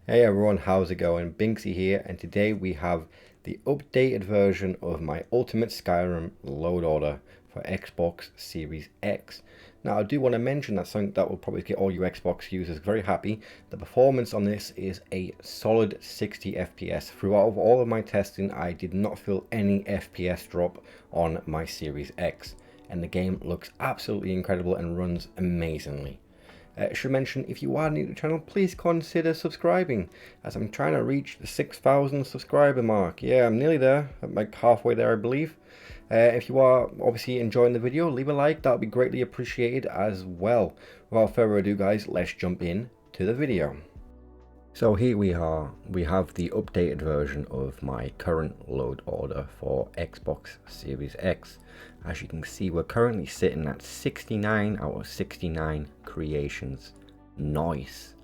Hey everyone, how's it going? Binksy here, and today we have the updated version of my Ultimate Skyrim load order for Xbox Series X. Now, I do want to mention that something that will probably get all you Xbox users very happy. The performance on this is a solid 60 FPS. Throughout all of my testing, I did not feel any FPS drop on my Series X, and the game looks absolutely incredible and runs amazingly. I should mention, if you are new to the channel, please consider subscribing, as I'm trying to reach the 6,000 subscriber mark. Yeah, I'm nearly there. I'm like halfway there, I believe. If you are obviously enjoying the video, leave a like. That would be greatly appreciated as well. Without further ado, guys, let's jump in to the video. So here we are. We have the updated version of my current load order for Xbox Series X. As you can see, we're currently sitting at 69 out of 69 creations. Nice.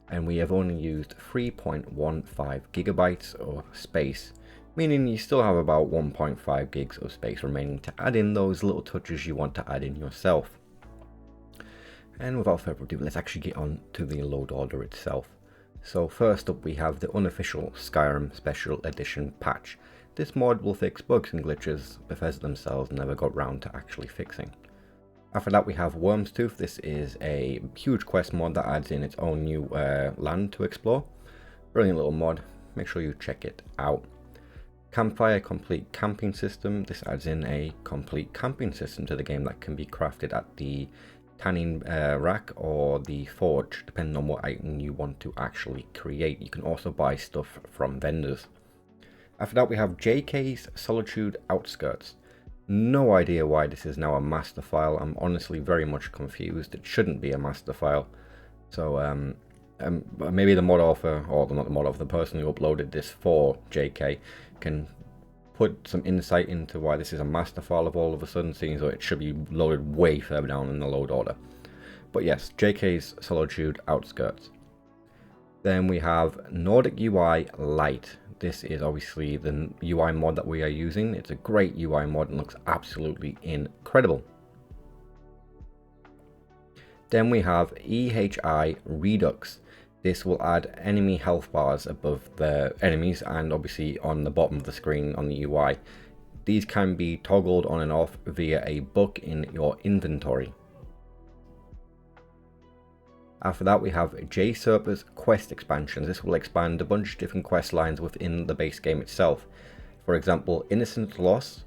And we have only used 3.15 gigabytes of space, meaning you still have about 1.5 gigs of space remaining to add in those little touches you want to add in yourself. And without further ado, let's actually get on to the load order itself. So first up, we have the unofficial Skyrim Special Edition patch. This mod will fix bugs and glitches Bethesda themselves never got round to actually fixing. After that, we have Worm's Tooth. This is a huge quest mod that adds in its own new land to explore. Brilliant little mod, make sure you check it out. Campfire Complete Camping System. This adds in a complete camping system to the game that can be crafted at the tanning rack or the forge, depending on what item you want to actually create. You can also buy stuff from vendors. After that, we have JK's Solitude Outskirts. No idea why this is now a master file. I'm honestly very much confused. It shouldn't be a master file. So maybe the mod author, or not the mod author, the person who uploaded this for JK can put some insight into why this is a master file of all of a sudden, seeing as though it should be loaded way further down in the load order. But yes, JK's Solitude Outskirts. Then we have Nordic UI Lite. This is obviously the UI mod that we are using. It's a great UI mod and looks absolutely incredible. Then we have EHI Redux. This will add enemy health bars above the enemies and obviously on the bottom of the screen on the UI. These can be toggled on and off via a book in your inventory. After that, we have JSerpa's quest expansions. This will expand a bunch of different quest lines within the base game itself. For example, Innocent Loss,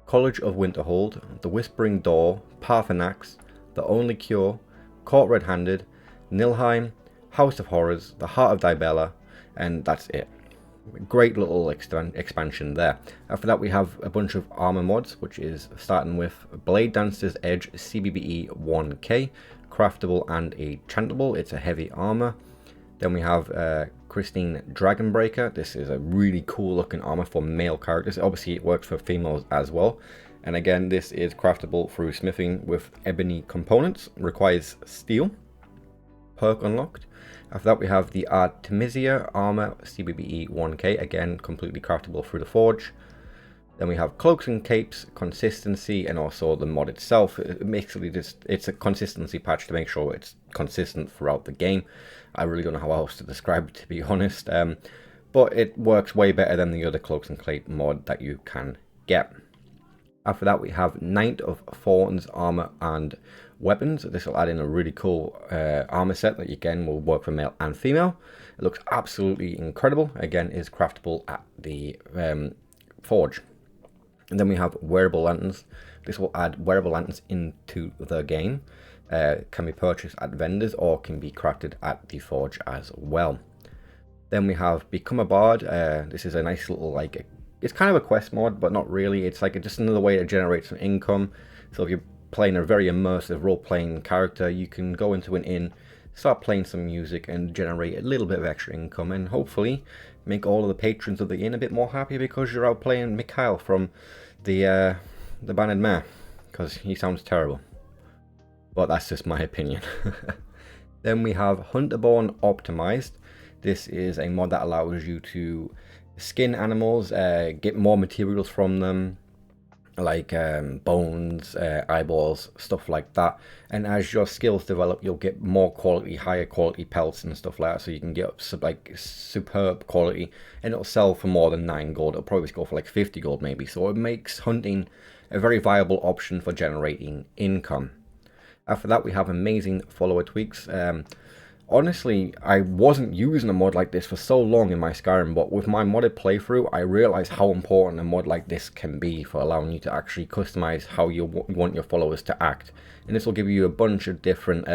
College of Winterhold, The Whispering Door, Parthenax, The Only Cure, Caught Red-Handed, Nilheim, House of Horrors, The Heart of Dibella, and that's it. Great little expansion there. After that, we have a bunch of armor mods, which is starting with Blade Dancer's Edge CBBE 1K, craftable and enchantable. It's a heavy armor. Then we have Christine Dragonbreaker. This is a really cool looking armor for male characters. Obviously, it works for females as well. And again, this is craftable through smithing with ebony components. Requires steel. Perk unlocked. After that, we have the Artemisia Armor CBBE 1K, again completely craftable through the forge. Then we have Cloaks and Capes, Consistency, and also the mod itself. It's a consistency patch to make sure it's consistent throughout the game. I really don't know how else to describe it, to be honest. But it works way better than the other Cloaks and Cape mod that you can get. After that, we have Knight of Thorns Armor and Weapons. This will add in a really cool armor set that again will work for male and female. It looks absolutely incredible. Again, is craftable at the forge. And then we have Wearable Lanterns. This will add wearable lanterns into the game. Can be purchased at vendors or can be crafted at the forge as well. Then we have Become a Bard. This is a nice little, it's kind of a quest mod, but not really. It's like just another way to generate some income. So if you're playing a very immersive role-playing character, you can go into an inn, start playing some music and generate a little bit of extra income, and hopefully make all of the patrons of the inn a bit more happy because you're out playing Mikhail from the Banned Mare, because he sounds terrible. But that's just my opinion. Then we have Hunterborn Optimized. This is a mod that allows you to skin animals, get more materials from them, like bones, eyeballs, stuff like that. And as your skills develop, you'll get more quality, higher quality pelts and stuff like that. So you can get like superb quality, and it'll sell for more than 9 gold. It'll probably go for like 50 gold maybe. So it makes hunting a very viable option for generating income. After that, we have amazing follower tweaks. Honestly, I wasn't using a mod like this for so long in my Skyrim, but with my modded playthrough, I realized how important a mod like this can be for allowing you to actually customize how you want your followers to act. And this will give you a bunch of different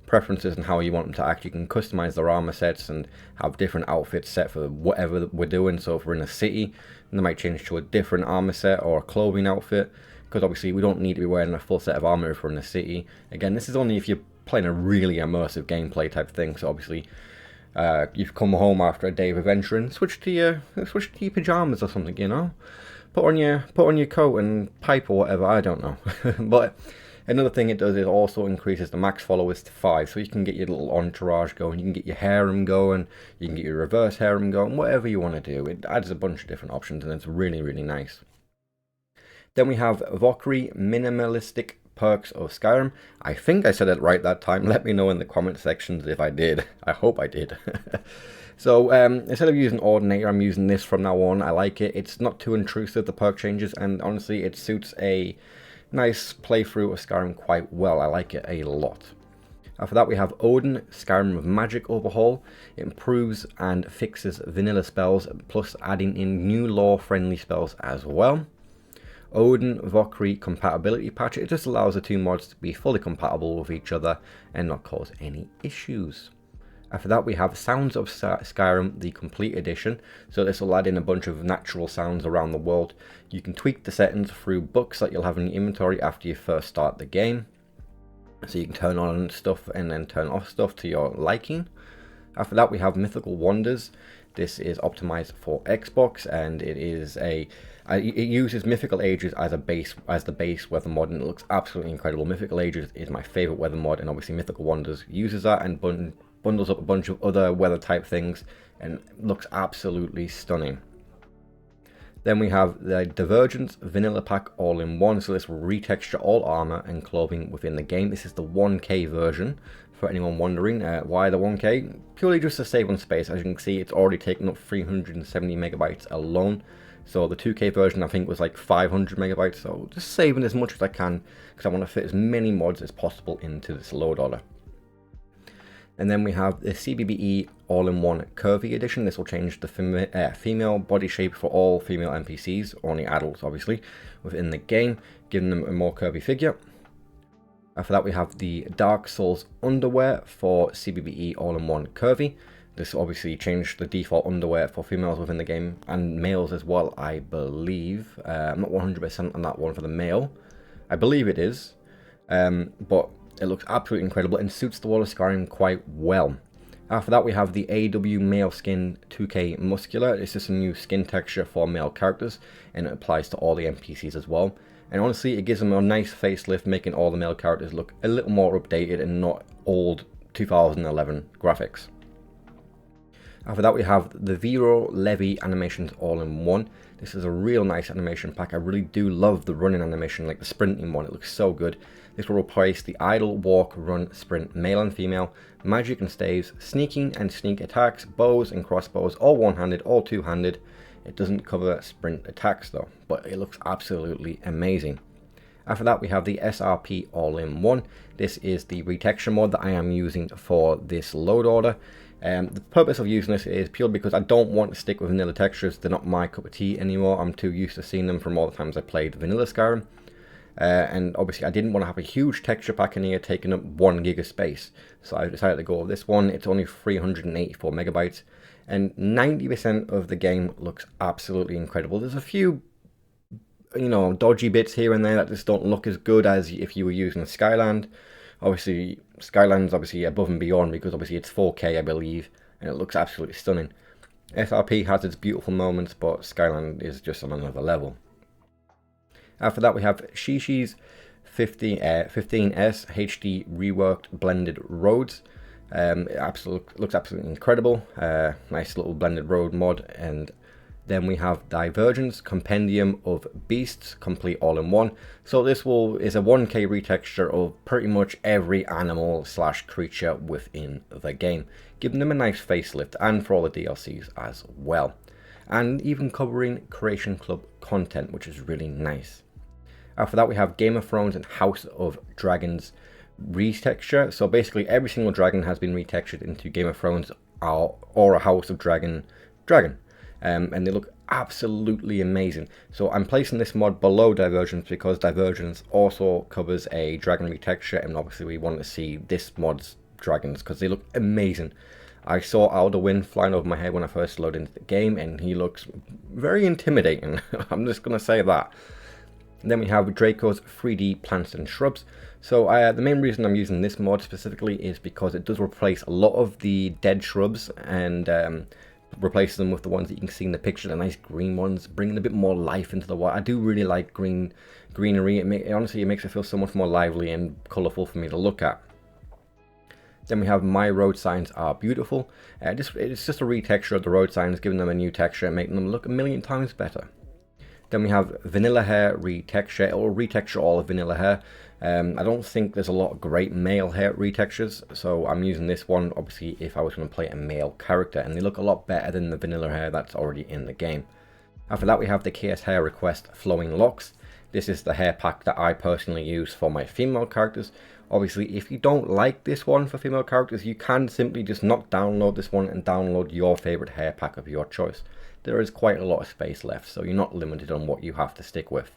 preferences and how you want them to act. You can customize their armor sets and have different outfits set for whatever we're doing. So if we're in a city, they might change to a different armor set or a clothing outfit, because obviously we don't need to be wearing a full set of armor if we're in a city. Again, this is only if you're playing a really immersive gameplay type thing. So obviously you've come home after a day of adventuring, switch to your pajamas or something, you know, put on your coat and pipe or whatever, I don't know. But another thing it does is also increases the max followers to 5, so you can get your little entourage going, you can get your harem going, you can get your reverse harem going, whatever you want to do. It adds a bunch of different options, and it's really, really nice. Then we have Valkyrie minimalistic perks of Skyrim. I think I said it right that time. Let me know in the comment sections if I did. I hope I did. So instead of using Ordinator, I'm using this from now on. I like it. It's not too intrusive, the perk changes, and honestly it suits a nice playthrough of Skyrim quite well. I like it a lot. After that, we have Odin, Skyrim with Magic Overhaul. It improves and fixes vanilla spells, plus adding in new lore-friendly spells as well. Odin Valkyrie compatibility patch. It just allows the two mods to be fully compatible with each other and not cause any issues. After that, we have Sounds of Skyrim, the complete edition. So this will add in a bunch of natural sounds around the world. You can tweak the settings through books that you'll have in your inventory after you first start the game. So you can turn on stuff and then turn off stuff to your liking. After that, we have Mythical Wonders. This is optimized for Xbox, and it is it uses Mythical Ages as the base weather mod, and it looks absolutely incredible. Mythical Ages is my favorite weather mod, and obviously Mythical Wonders uses that and bundles up a bunch of other weather type things, and looks absolutely stunning. Then we have the Divergence Vanilla Pack all-in-one. So this will retexture all armor and clothing within the game. This is the 1K version, for anyone wondering. Why the 1K? Purely just to save on space. As you can see, it's already taken up 370 megabytes alone. So the 2K version, I think, was like 500 megabytes. So just saving as much as I can, because I want to fit as many mods as possible into this load order. And then we have the CBBE all-in-one curvy edition. This will change the female body shape for all female NPCs, only adults obviously, within the game, giving them a more curvy figure. After that, we have the Dark Souls underwear for CBBE all-in-one curvy. This obviously changed the default underwear for females within the game, and males as well, I believe. I'm not 100% on that one for the male. I believe it is, but it looks absolutely incredible and suits the world of Skyrim quite well. After that, we have the AW Male Skin 2K Muscular. It's just a new skin texture for male characters, and it applies to all the NPCs as well. And honestly, it gives them a nice facelift, making all the male characters look a little more updated and not old 2011 graphics. After that, we have the Vero Levy animations all-in-one. This is a real nice animation pack. I really do love the running animation, like the sprinting one. It looks so good. This will replace the idle, walk, run, sprint, male and female, magic and staves, sneaking and sneak attacks, bows and crossbows, all one-handed, all two-handed. It doesn't cover sprint attacks though, but it looks absolutely amazing. After that, we have the SRP all-in-one. This is the retexture mod that I am using for this load order. The purpose of using this is purely because I don't want to stick with vanilla textures. They're not my cup of tea anymore. I'm too used to seeing them from all the times I played vanilla Skyrim. And obviously I didn't want to have a huge texture pack in here taking up 1 gig of space. So I decided to go with this one. It's only 384 megabytes. And 90% of the game looks absolutely incredible. There's a few, you know, dodgy bits here and there that just don't look as good as if you were using Skyland. Obviously, Skyland's obviously above and beyond because obviously it's 4K, I believe, and it looks absolutely stunning. SRP has its beautiful moments, but Skyland is just on another level. After that, we have Shishi's 15S HD reworked blended roads. It looks absolutely incredible. Nice little blended road mod, and Then we have Divergence Compendium of Beasts, complete all in one. So this is a 1K retexture of pretty much every animal slash creature within the game, giving them a nice facelift, and for all the DLCs as well. And even covering Creation Club content, which is really nice. After that we have Game of Thrones and House of Dragons retexture. So basically every single dragon has been retextured into Game of Thrones or a House of Dragon. And they look absolutely amazing. So I'm placing this mod below Divergence because Divergence also covers a dragon retexture, and obviously we want to see this mod's dragons because they look amazing. I saw Alderwin flying over my head when I first loaded into the game, and he looks very intimidating. I'm just going to say that. And then we have Draco's 3D plants and shrubs. So the main reason I'm using this mod specifically is because it does replace a lot of the dead shrubs and replace them with the ones that you can see in the picture, the nice green ones, bringing a bit more life into the wild. I do really like greenery. Honestly, it makes it feel so much more lively and colourful for me to look at. Then we have My Road Signs Are Beautiful. It's just a retexture of the road signs, giving them a new texture and making them look a million times better. Then we have Vanilla Hair retexture. It will retexture all of Vanilla Hair. I don't think there's a lot of great male hair retextures, so I'm using this one obviously if I was going to play a male character, and they look a lot better than the vanilla hair that's already in the game. After that we have the Chaos Hair Request Flowing Locks. This is the hair pack that I personally use for my female characters. Obviously if you don't like this one for female characters, you can simply just not download this one and download your favorite hair pack of your choice. There is quite a lot of space left, so you're not limited on what you have to stick with.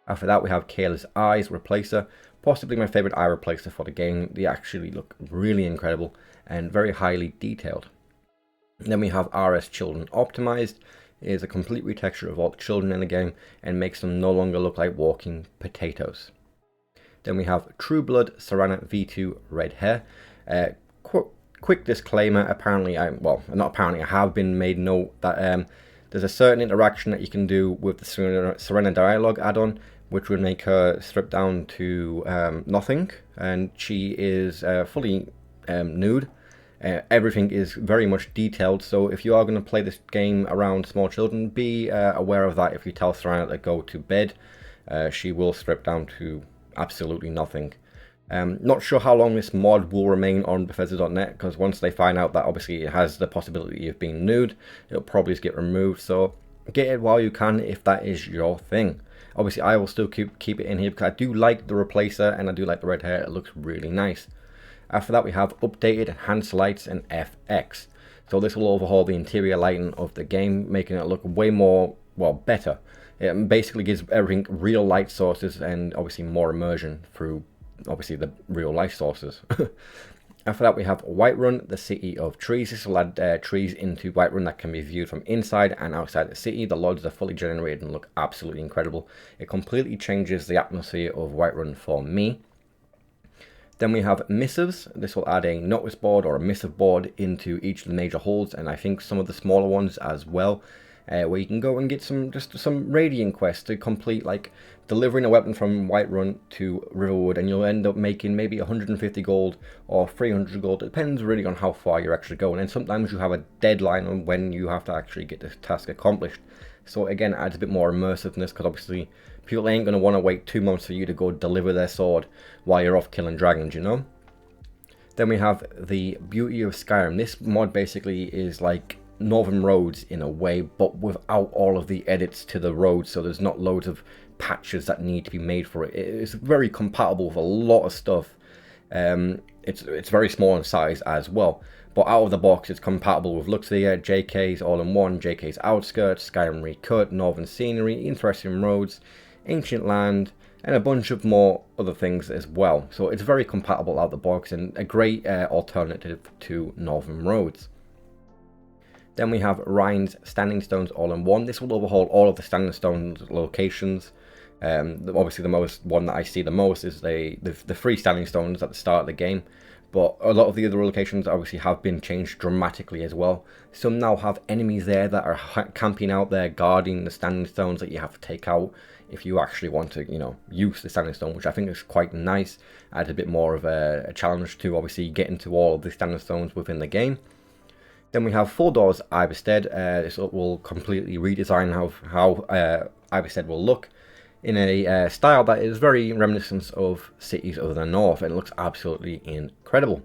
After that we have Kayla's Eyes Replacer, possibly my favourite eye replacer for the game. They actually look really incredible and very highly detailed. Then we have RS Children Optimized. It is a complete retexture of all the children in the game and makes them no longer look like walking potatoes. Then we have True Blood Serana V2 Red Hair. Quick disclaimer, apparently, I have been made note that there's a certain interaction that you can do with the Serena Dialogue add-on, which would make her strip down to nothing, and she is fully nude. Everything is very much detailed, so if you are going to play this game around small children, be aware of that. If you tell Serena to go to bed, she will strip down to absolutely nothing. Not sure how long this mod will remain on Bethesda.net, because once they find out that obviously it has the possibility of being nude, it'll probably just get removed, so get it while you can if that is your thing. Obviously I will still keep it in here because I do like the replacer and I do like the red hair. It looks really nice. After that we have updated enhanced lights and FX. So this will overhaul the interior lighting of the game, making it look way more, well, better. It basically gives everything real light sources and obviously more immersion through obviously the real life sources. After that we have Whiterun, the City of Trees. This will add trees into Whiterun that can be viewed from inside and outside the city. The lodges are fully generated and look absolutely incredible. It completely changes the atmosphere of Whiterun for me. Then we have Missives. This will add a notice board or a missive board into each of the major halls, and I think some of the smaller ones as well, where you can go and get some Radiant quests to complete, like delivering a weapon from Whiterun to Riverwood, and you'll end up making maybe 150 gold or 300 gold. It depends really on how far you're actually going, and sometimes you have a deadline on when you have to actually get this task accomplished. So again, it adds a bit more immersiveness, because obviously people ain't going to want to wait 2 months for you to go deliver their sword while you're off killing dragons, you know? Then we have the Beauty of Skyrim. This mod basically is like Northern Roads in a way, but without all of the edits to the roads, so there's not loads of patches that need to be made for it. It's very compatible with a lot of stuff. It's very small in size as well, but out of the box it's compatible with Luxia, JK's All-in-One, JK's Outskirts, Skyrim Recut, Northern Scenery, Interesting Roads, Ancient Land, and a bunch of more other things as well. So it's very compatible out of the box and a great alternative to Northern Roads. Then we have Rhine's Standing Stones All-in-One. This will overhaul all of the Standing Stones locations. Obviously the one that I see the most is the 3 Standing Stones at the start of the game, but a lot of the other locations obviously have been changed dramatically as well. Some now have enemies there that are camping out there guarding the Standing Stones that you have to take out if you actually want to, you know, use the Standing Stone, which I think is quite nice. Adds a bit more of a challenge to obviously get into all of the Standing Stones within the game. Then we have 4 Doors Iverstead. This will completely redesign how Iverstead will look in a style that is very reminiscent of Cities of the North, and it looks absolutely incredible.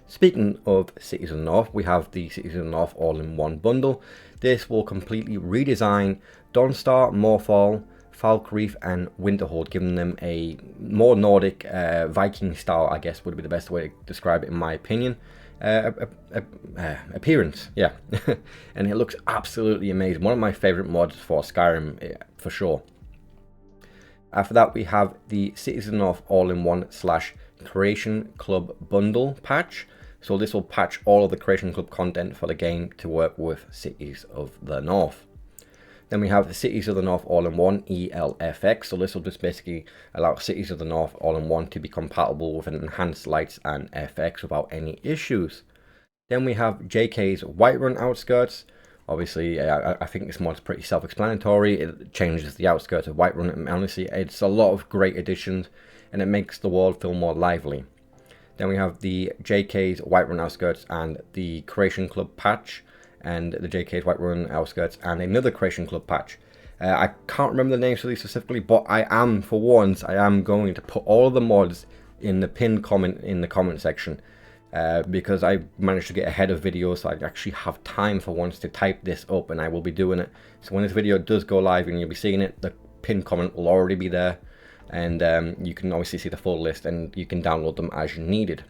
Speaking of Cities of the North, we have the Cities of the North all-in-one bundle. This will completely redesign Dawnstar, Morfall, Falkreath and Winterhold, giving them a more Nordic Viking style, I guess would be the best way to describe it in my opinion. Appearance, yeah. And it looks absolutely amazing. One of my favorite mods for Skyrim, for sure. After that, we have the Cities of the North all-in-one / Creation Club bundle patch. So this will patch all of the Creation Club content for the game to work with Cities of the North. Then we have the Cities of the North all-in-one ELFX. So this will just basically allow Cities of the North all-in-one to be compatible with an enhanced lights and FX without any issues. Then we have JK's Whiterun Outskirts. Obviously, I think this mod is pretty self-explanatory. It changes the outskirts of Whiterun, and honestly, it's a lot of great additions, and it makes the world feel more lively. Then we have the JK's Whiterun Outskirts and the Creation Club patch, and the JK's Whiterun Outskirts and another Creation Club patch. I can't remember the names for these specifically, but for once, I am going to put all of the mods in the pinned comment in the comment section. Because I managed to get ahead of videos, so I actually have time for once to type this up, and I will be doing it. So when this video does go live and you'll be seeing it, the pinned comment will already be there, and you can obviously see the full list, and you can download them as you needed.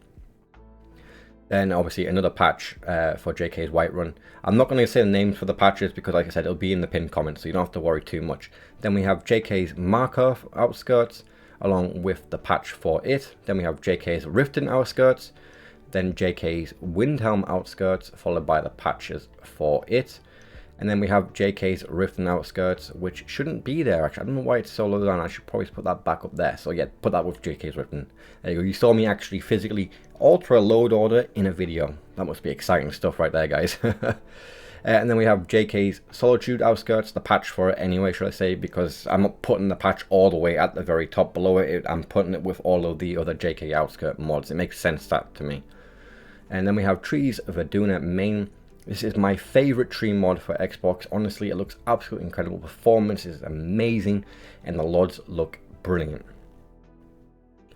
Then obviously another patch for JK's Whiterun. I'm not going to say the names for the patches because, like I said, it'll be in the pinned comment, so you don't have to worry too much. Then we have JK's Markarth Outskirts along with the patch for it. Then we have JK's Riften Outskirts. Then JK's Windhelm Outskirts, followed by the patches for it. And then we have JK's Riften Outskirts, which shouldn't be there actually. I don't know why it's so low down. I should probably put that back up there. So yeah, put that with JK's Riften. There you go. You saw me actually physically alter a load order in a video. That must be exciting stuff right there, guys. And then we have JK's Solitude Outskirts, the patch for it anyway, should I say, because I'm not putting the patch all the way at the very top below it. I'm putting it with all of the other JK Outskirt mods. It makes sense that to me. And then we have Trees of Aduna Main. This is my favorite tree mod for Xbox. Honestly, it looks absolutely incredible. Performance is amazing, and the LODs look brilliant.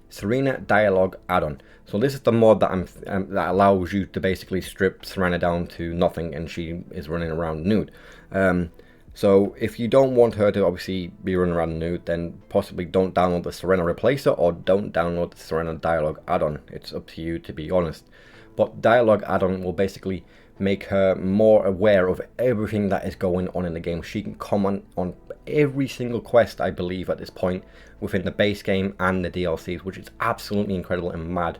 Serena Dialogue Add-on. So this is the mod that that allows you to basically strip Serena down to nothing, and she is running around nude. So if you don't want her to obviously be running around nude, then possibly don't download the Serena Replacer or don't download the Serena Dialogue Add-on. It's up to you, to be honest. But Dialogue Add-on will basically make her more aware of everything that is going on in the game. She can comment on every single quest, I believe, at this point within the base game and the DLCs, which is absolutely incredible and mad,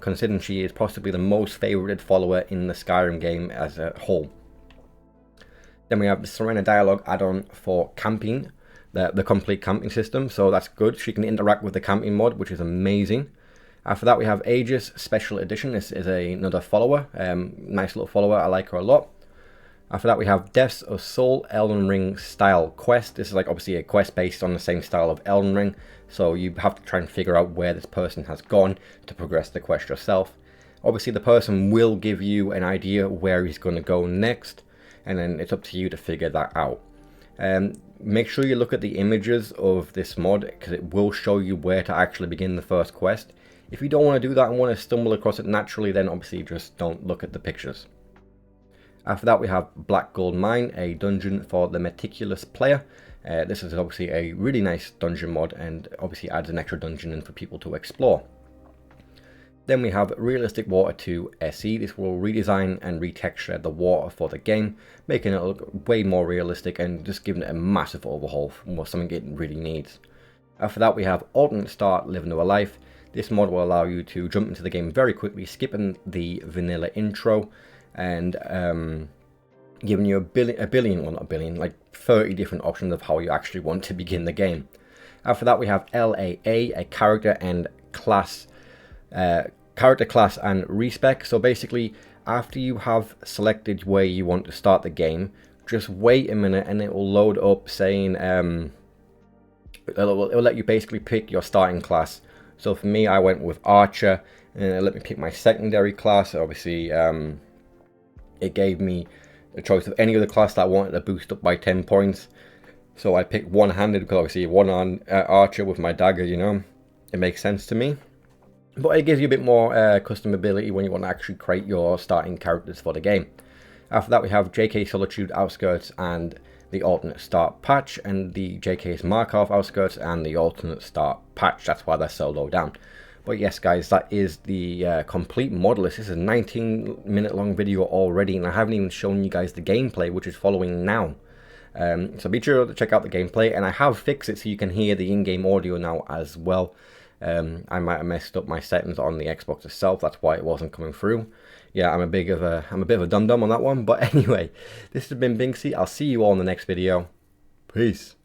considering she is possibly the most favorited follower in the Skyrim game as a whole. Then we have the Serena Dialogue add-on for camping, the complete camping system, so that's good. She can interact with the camping mod, which is amazing. After that, we have Aegis Special Edition. This is another follower, nice little follower. I like her a lot. After that, we have Deaths of Soul Elden Ring style quest. This is like obviously a quest based on the same style of Elden Ring, so you have to try and figure out where this person has gone to progress the quest yourself. Obviously, the person will give you an idea where he's going to go next, and then it's up to you to figure that out. Make sure you look at the images of this mod, because it will show you where to actually begin the first quest. If you don't want to do that and want to stumble across it naturally, then obviously just don't look at the pictures. After that, we have Black Gold Mine, a dungeon for the meticulous player. This is obviously a really nice dungeon mod, and obviously adds an extra dungeon in for people to explore. Then we have Realistic Water 2 SE. This will redesign and retexture the water for the game, making it look way more realistic and just giving it a massive overhaul from what something it really needs. After that, we have Alternate Start Live Another Life. This mod will allow you to jump into the game very quickly, skipping the vanilla intro, and giving you like 30 different options of how you actually want to begin the game. After that, we have LAA, a character and class, character class and respec. So basically, after you have selected where you want to start the game, just wait a minute and it will load up saying it'll let you basically pick your starting class. So for me, I went with Archer, and it let me pick my secondary class. Obviously, it gave me a choice of any other class that I wanted to boost up by 10 points. So I picked one-handed because obviously one on archer with my dagger, you know, it makes sense to me. But it gives you a bit more customability when you want to actually create your starting characters for the game. After that we have JK Solitude Outskirts and the alternate start patch, and the JK's Markov Outskirts and the alternate start patch. That's why they're so low down. But yes guys, that is the complete model list. This is a 19-minute long video already, and I haven't even shown you guys the gameplay, which is following now. So be sure to check out the gameplay, and I have fixed it so you can hear the in-game audio now as well. I might have messed up my settings on the Xbox itself, that's why it wasn't coming through. Yeah, I'm a bit of a dum-dum on that one, but anyway, this has been Binksy. I'll see you all in the next video. Peace.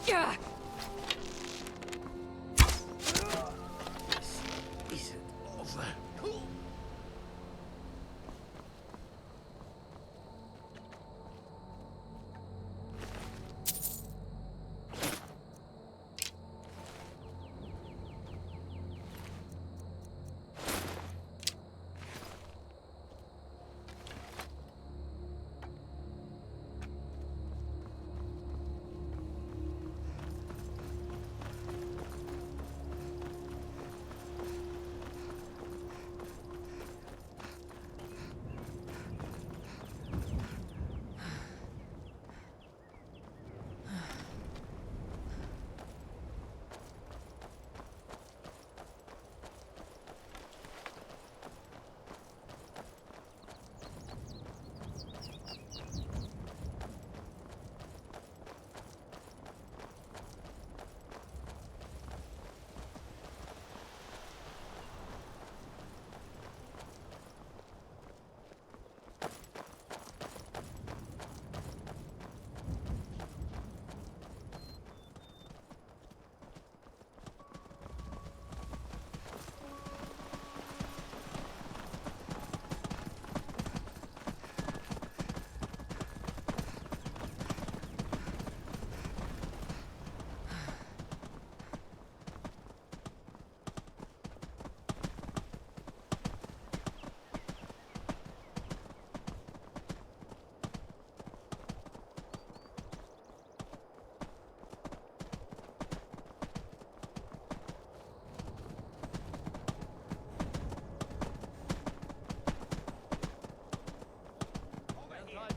Yeah.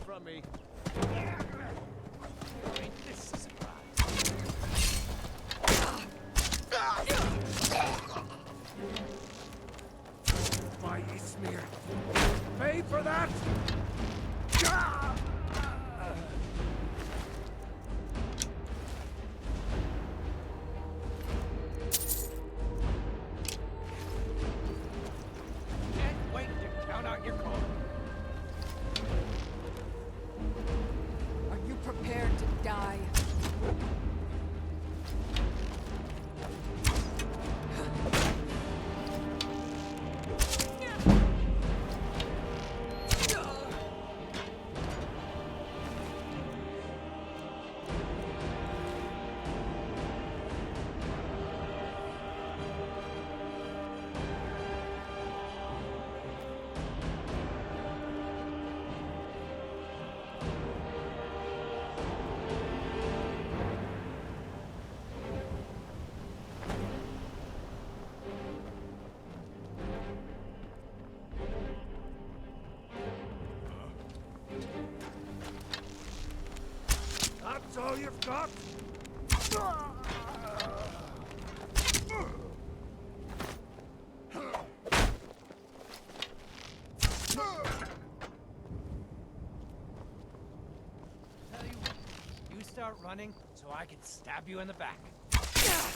From me. This is my smear. Pay for that. Can't wait to count out your coin. Are you prepared to die? That's all you've got? running so I can stab you in the back. Yeah.